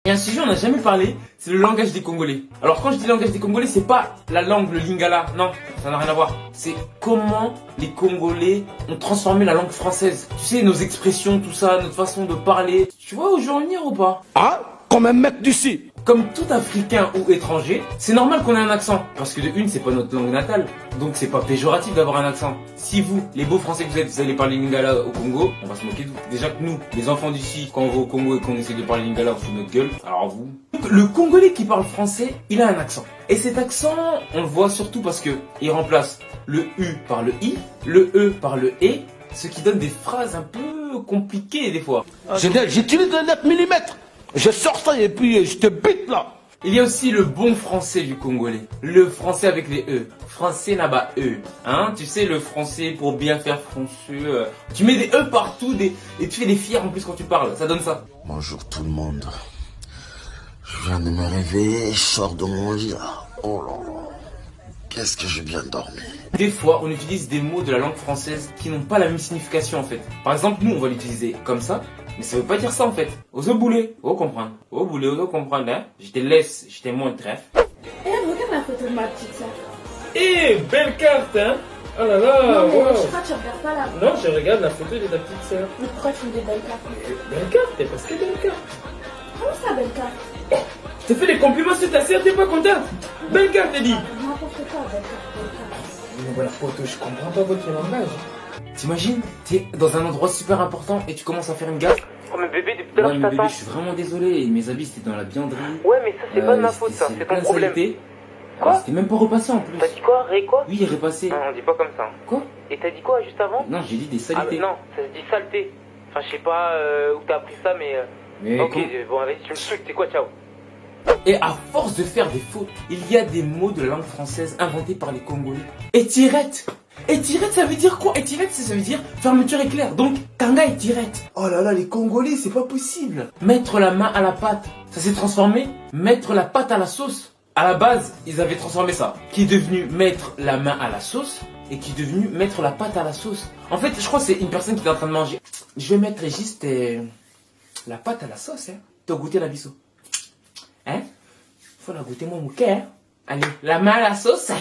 Et un sujet on n'a jamais parlé, c'est le langage des Congolais. Alors quand je dis langage des Congolais, c'est pas la langue, le lingala, non, ça n'a rien à voir. C'est comment les Congolais ont transformé la langue française. Tu sais, nos expressions, tout ça, notre façon de parler. Tu vois où je veux en venir ou pas? Ah, comme un mec d'ici. Comme tout Africain ou étranger, c'est normal qu'on ait un accent. Parce que de une, c'est pas notre langue natale. Donc c'est pas péjoratif d'avoir un accent. Si vous, les beaux français que vous êtes, vous allez parler lingala au Congo, on va se moquer de vous. Déjà que nous, les enfants d'ici, quand on va au Congo et qu'on essaie de parler lingala, on fout notre gueule. Alors vous. Donc, le Congolais qui parle français, il a un accent. Et cet accent, on le voit surtout parce que il remplace le U par le I, le E par le E, ce qui donne des phrases un peu compliquées des fois. J'utilise le 9 mm. Je sors ça et puis je te bite là. Il y a aussi le bon français du Congolais. Le français avec les E. Français là-bas, E. Hein, tu sais, le français pour bien faire français. Tu mets des E partout et tu fais des fiers en plus quand tu parles. Ça donne ça. Bonjour tout le monde. Je viens de me réveiller, je sors de mon lit là. Oh là là. Qu'est-ce que j'ai bien dormi. Des fois, on utilise des mots de la langue française qui n'ont pas la même signification en fait. Par exemple, nous, on va l'utiliser comme ça. Mais ça veut pas dire ça en fait. Ose bouler, ose comprendre. Ose bouler, ose comprendre, hein. Je te laisse, je te montre. Eh, regarde la photo de ma petite soeur. Eh, belle carte, hein. Oh là là, Non, mais wow. je crois que tu regardes pas là. Non, je regarde la photo de ta petite sœur. Mais pourquoi tu me dis belle carte? Belle carte, t'es parce que belle carte. Comment ça, belle carte? Je te fais des compliments sur ta sœur, t'es pas content? Belle carte, t'es dit. N'importe quoi, belle carte, belle carte. Mais voilà, poto, je comprends pas votre langage. T'imagines, t'es dans un endroit super important et tu commences à faire une gaffe. Oh mais bébé, depuis tout à l'heure Ouais, je mais bébé, t'attends. je suis vraiment désolé. Mes habits c'était dans la buanderie. Ouais mais ça c'est pas de ma faute ça, c'est plein ton de problème. saleté. Quoi? C'était même pas repassé en plus. T'as dit quoi? Ré quoi? Oui, il est repassé. Non, on dit pas comme ça. Quoi? Et t'as dit quoi juste avant? Non, j'ai dit des Ah saletés. non, ça se dit saleté. Enfin je sais pas où t'as appris ça mais... Mais ok, comment- bon vas-y tu me saoutes, c'est quoi, ciao. Et à force de faire des fautes, il y a des mots de la langue française inventés par les Congolais. Étirette. Étirette, ça veut dire quoi? Étirette, ça veut dire fermeture éclair. Donc, kanga étirette. Oh là là, les Congolais, c'est pas possible. Mettre la main à la pâte, ça s'est transformé. Mettre la pâte à la sauce. À la base, ils avaient transformé ça. Qui est devenu mettre la main à la sauce et qui est devenu mettre la pâte à la sauce. En fait, je crois que c'est une personne qui est en train de manger. Je vais mettre juste la pâte à la sauce. Hein. T'as goûté la bisso? Hein? Faut la goûter mon mouquet, hein? Allez, la main à la sauce.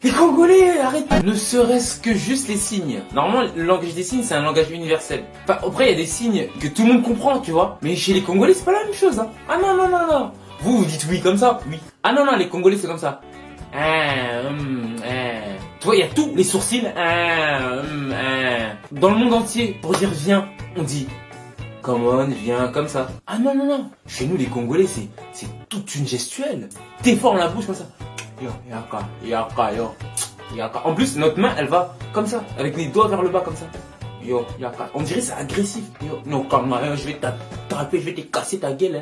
Les Congolais, arrête. Ne serait-ce que juste les signes. Normalement, le langage des signes, c'est un langage universel. Enfin, après, il y a des signes que tout le monde comprend, tu vois. Mais chez les Congolais, c'est pas la même chose, hein. Ah non, non, non, non. Vous, vous dites oui comme ça? Oui. Ah non, non, les Congolais, c'est comme ça. Tu vois, il y a tout. Les sourcils. Dans le monde entier, pour dire viens, on dit come on, viens, comme ça. Ah non, non, non. Chez nous, les Congolais, c'est toute une gestuelle. T'efforts la bouche comme ça. Yo, yaka, yaka, yo. Yaka. En plus, notre main, elle va comme ça, avec les doigts vers le bas comme ça. Yo, yaka. On dirait c'est agressif. Yo, non, calme, je vais t'attraper, je vais te casser ta gueule. Hein.